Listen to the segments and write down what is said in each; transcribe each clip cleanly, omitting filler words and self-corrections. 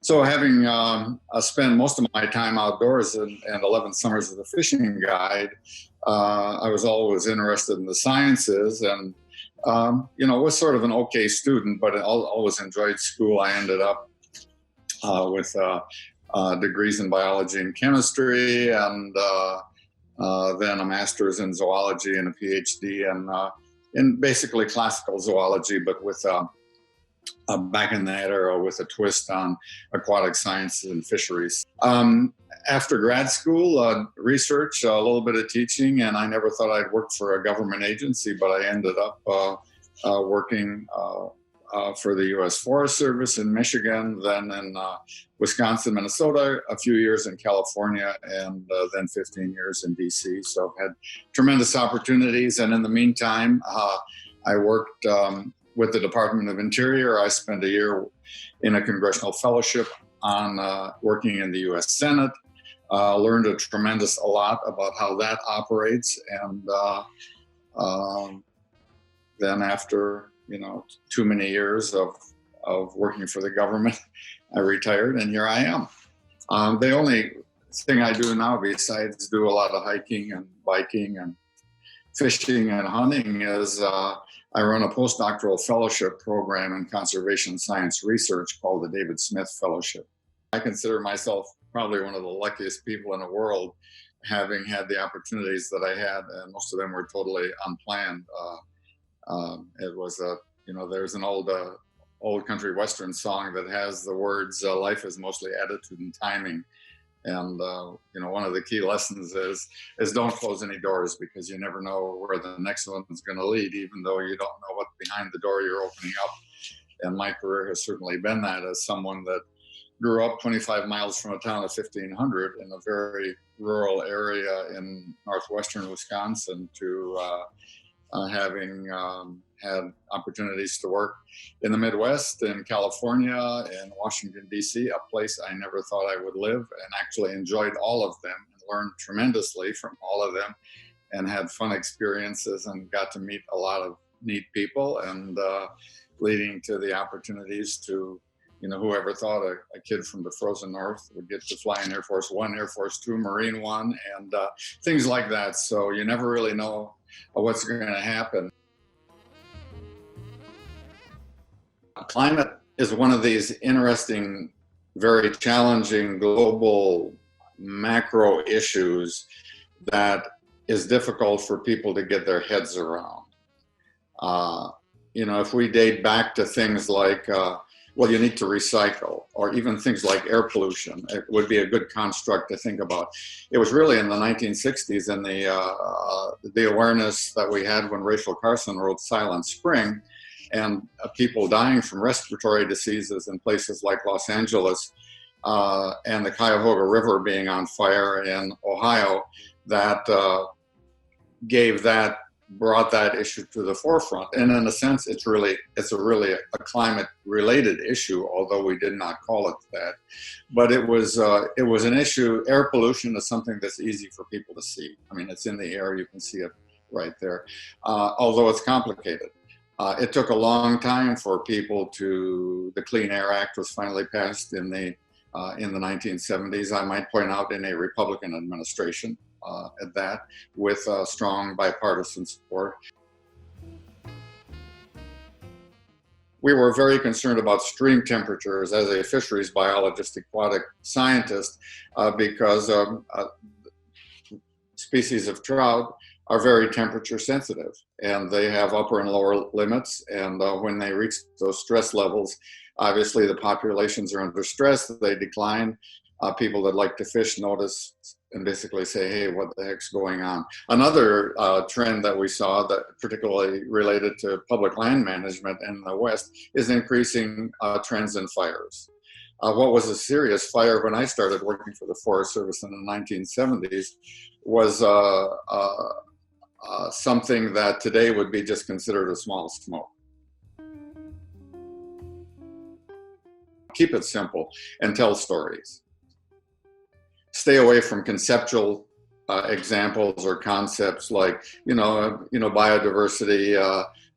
So having spent most of my time outdoors and 11 summers as a fishing guide, I was always interested in the sciences and, was sort of an okay student, but I always enjoyed school. I ended up with degrees in biology and chemistry, and then a master's in zoology and a PhD in basically classical zoology, but with back in that era with a twist on aquatic sciences and fisheries. After grad school, research, a little bit of teaching, and I never thought I'd work for a government agency, but I ended up working for the U.S. Forest Service in Michigan, then in Wisconsin, Minnesota, a few years in California, and then 15 years in D.C. So I've had tremendous opportunities. And in the meantime, I worked with the Department of Interior. I spent a year in a congressional fellowship on working in the U.S. Senate. Learned a lot about how that operates. And then after too many years of working for the government, I retired, and here I am. The only thing I do now, besides do a lot of hiking and biking and fishing and hunting, is I run a postdoctoral fellowship program in conservation science research called the David Smith Fellowship. I consider myself probably one of the luckiest people in the world, having had the opportunities that I had, and most of them were totally unplanned. It was there's an old country western song that has the words, life is mostly attitude and timing. And, one of the key lessons is don't close any doors, because you never know where the next one is going to lead, even though you don't know what's behind the door you're opening up. And my career has certainly been that, as someone that grew up 25 miles from a town of 1,500 in a very rural area in northwestern Wisconsin, to having had opportunities to work in the Midwest, in California, in Washington, D.C., a place I never thought I would live, and actually enjoyed all of them and learned tremendously from all of them, and had fun experiences and got to meet a lot of neat people, and leading to the opportunities to, whoever thought a kid from the frozen north would get to fly in Air Force One, Air Force Two, Marine One, and things like that. So you never really know what's going to happen. Climate is one of these interesting, very challenging global macro issues that is difficult for people to get their heads around. If we date back to things like, you need to recycle, or even things like air pollution, it would be a good construct to think about. It was really in the 1960s, and the awareness that we had when Rachel Carson wrote Silent Spring, and people dying from respiratory diseases in places like Los Angeles, and the Cuyahoga River being on fire in Ohio, that brought that issue to the forefront. And in a sense, it's really a climate related issue, although we did not call it that. But it was an issue. Air pollution is something that's easy for people to see. I mean, it's in the air, you can see it right there, although it's complicated. It took a long time for people the Clean Air Act was finally passed in the 1970s. I might point out, in a Republican administration at that, with strong bipartisan support. We were very concerned about stream temperatures as a fisheries biologist, aquatic scientist, because species of trout are very temperature sensitive, and they have upper and lower limits. And when they reach those stress levels, obviously the populations are under stress, they decline. People that like to fish notice and basically say, hey, what the heck's going on? Another trend that we saw, that particularly related to public land management in the West, is increasing trends in fires. What was a serious fire when I started working for the Forest Service in the 1970s was something that today would be just considered a small smoke. Keep it simple and tell stories. Stay away from conceptual examples or concepts like, biodiversity,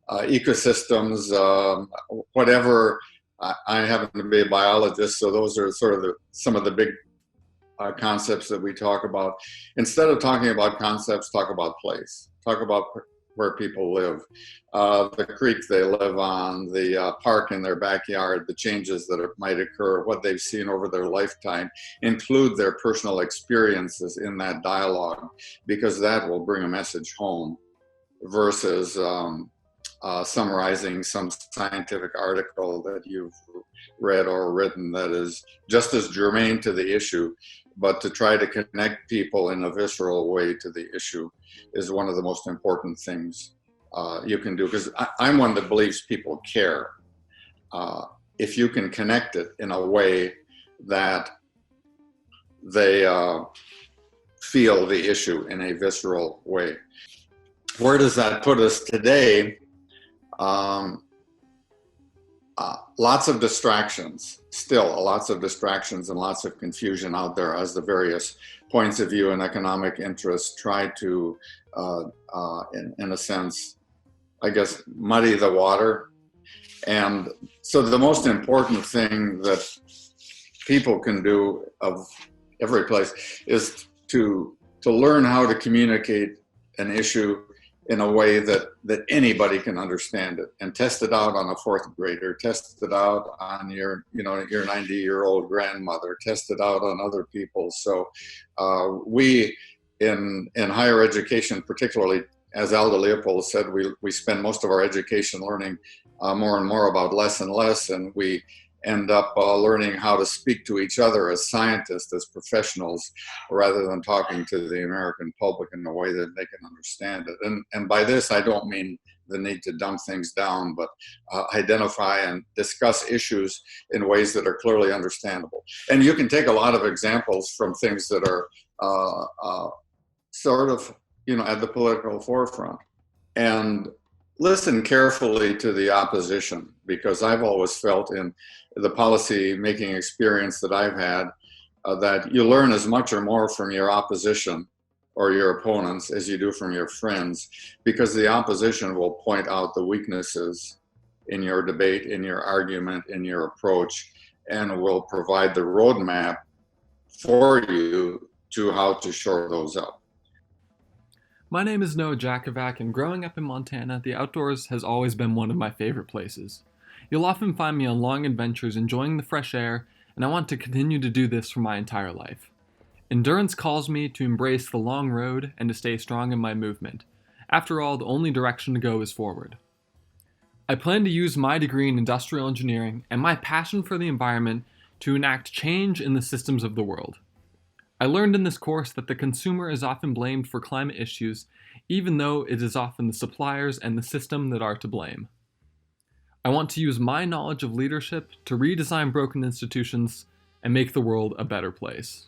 ecosystems, whatever I happen to be a biologist, so those are sort of some of the big concepts that we talk about. Instead of talking about concepts, talk about place. Talk about where people live, the creek they live on, the park in their backyard, the changes that might occur, what they've seen over their lifetime. Include their personal experiences in that dialogue, because that will bring a message home versus summarizing some scientific article that you've read or written that is just as germane to the issue, but to try to connect people in a visceral way to the issue is one of the most important things you can do, because I'm one that believes people care. If you can connect it in a way that they feel the issue in a visceral way. Where does that put us today? Lots of distractions, still lots of distractions and lots of confusion out there as the various points of view and economic interests try to, in a sense, I guess, muddy the water. And so the most important thing that people can do of every place is to learn how to communicate an issue in a way that anybody can understand it, and test it out on a fourth grader, test it out on your 90-year-old grandmother, test it out on other people. So we in higher education, particularly, as Aldo Leopold said, we spend most of our education learning more and more about less and less, and we end up learning how to speak to each other as scientists, as professionals, rather than talking to the American public in a way that they can understand it. And by this, I don't mean the need to dumb things down, but identify and discuss issues in ways that are clearly understandable. And you can take a lot of examples from things that are sort of, at the political forefront, and listen carefully to the opposition, because I've always felt in the policy making experience that I've had that you learn as much or more from your opposition or your opponents as you do from your friends, because the opposition will point out the weaknesses in your debate, in your argument, in your approach, and will provide the roadmap for you to how to shore those up. My name is Jacovak, and growing up in Montana, the outdoors has always been one of my favorite places. You'll often find me on long adventures enjoying the fresh air, and I want to continue to do this for my entire life. Endurance calls me to embrace the long road and to stay strong in my movement. After all, the only direction to go is forward. I plan to use my degree in industrial engineering and my passion for the environment to enact change in the systems of the world. I learned in this course that the consumer is often blamed for climate issues, even though it is often the suppliers and the system that are to blame. I want to use my knowledge of leadership to redesign broken institutions and make the world a better place.